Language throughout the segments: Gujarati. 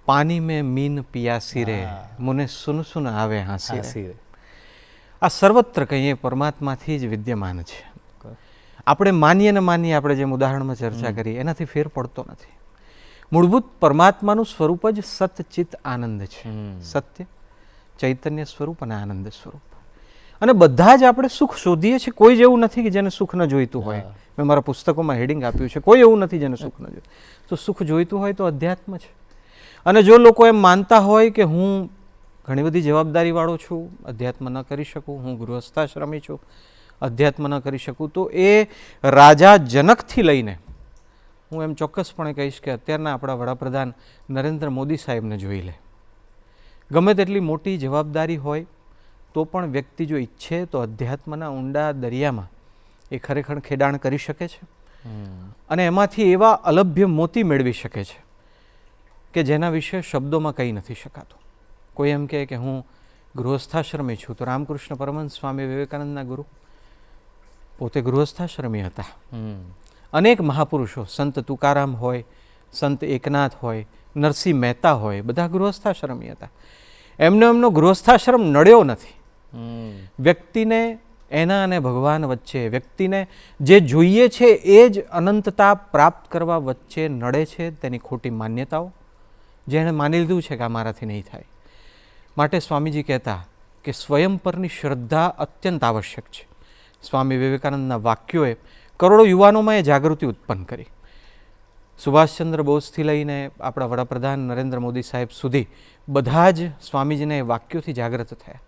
પાણી મેં મીન પિયાસી રે, મુને સુન સુન આવે હાંસી રે. આ સર્વત્ર કહીએ પરમાત્માથી જ વિદ્યમાન છે. આપણે માનીએ ને માનીએ, આપણે જેમ ઉદાહરણમાં ચર્ચા કરી એનાથી ફેર પડતો નથી. મૂળભૂત પરમાત્માનું સ્વરૂપ જ સતચિત આનંદ છે. સત્ય, ચૈતન્ય સ્વરૂપ અને આનંદ સ્વરૂપ. અને બધા જ આપણે સુખ શોધીએ છીએ. કોઈ જ એવું નથી કે જેને સુખ ન જોઈતું હોય. મેં મારા પુસ્તકોમાં હેડિંગ આપ્યું છે, કોઈ એવું નથી જેને સુખ ન જોઈતું. તો સુખ જોઈતું હોય તો અધ્યાત્મ છે. અને જો લોકો એમ માનતા હોય કે હું ઘણી બધી જવાબદારીવાળો છું, અધ્યાત્મ ન કરી શકું, હું ગૃહસ્થાશ્રમી છું, અધ્યાત્મ ન કરી શકું, તો એ રાજા જનકથી લઈને હું એમ ચોક્કસપણે કહીશ કે અત્યારના આપણા વડાપ્રધાન નરેન્દ્ર મોદી સાહેબને જોઈ લે. ગમે તેટલી મોટી જવાબદારી હોય તો પણ વ્યક્તિ જો ઈચ્છે તો અધ્યાત્મના ઊંડા દરિયામાં એ ખરેખર ખેડાણ કરી શકે છે. અને એમાંથી એવા અલભ્ય મોતી મેળવી શકે છે કે જેના વિશે શબ્દોમાં કહી નથી શકાતું. કોઈ એમ કહે કે હું ગૃહસ્થાશ્રમી છું, તો રામકૃષ્ણ પરમહંસ સ્વામી વિવેકાનંદના ગુરુ પોતે ગૃહસ્થાશ્રમી હતા. અનેક મહાપુરુષો, સંત તુકારામ હોય, સંત એકનાથ હોય, નરસિંહ મહેતા હોય, બધા ગૃહસ્થાશ્રમી હતા. એમનો ગૃહસ્થાશ્રમ નડ્યો નથી. વ્યક્તિને એના અને ભગવાન વચ્ચે, વ્યક્તિને જે જોઈએ છે એ જ અનંતતા પ્રાપ્ત કરવા વચ્ચે નડે છે તેની ખોટી માન્યતાઓ, જેણે માની લીધું છે કે આ મારાથી નહીં થાય. માટે સ્વામીજી કહેતા કે સ્વયં પરની શ્રદ્ધા અત્યંત આવશ્યક છે. સ્વામી વિવેકાનંદના વાક્યોએ કરોડો યુવાનોમાં એ જાગૃતિ ઉત્પન્ન કરી. સુભાષચંદ્ર બોઝથી લઈને આપણા વડાપ્રધાન નરેન્દ્ર મોદી સાહેબ સુધી બધા જ સ્વામીજીના એ વાક્યોથી જાગૃત થયા.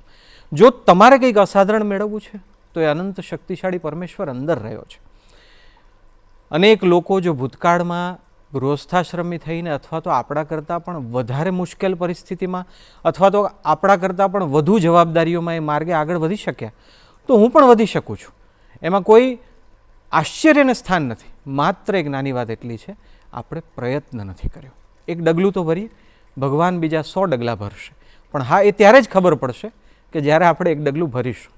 જો તમારે કંઈક અસાધારણ મેળવવું છે તો એ અનંત શક્તિશાળી પરમેશ્વર અંદર રહ્યો છે. અનેક લોકો જો ભૂતકાળમાં ગૃહસ્થાશ્રમી થઈને અથવા તો આપણા કરતાં પણ વધારે મુશ્કેલ પરિસ્થિતિમાં અથવા તો આપણા કરતાં પણ વધુ જવાબદારીઓમાં એ માર્ગે આગળ વધી શક્યા, તો હું પણ વધી શકું છું. એમાં કોઈ આશ્ચર્યને સ્થાન નથી. માત્ર એક નાની વાત એટલી છે, આપણે પ્રયત્ન નથી કર્યો. એક ડગલું તો ભરીએ, ભગવાન બીજા 100 ડગલા ભરશે. પણ હા, એ ત્યારે જ ખબર પડશે કે જ્યારે આપણે એક ડગલું ભરીશું.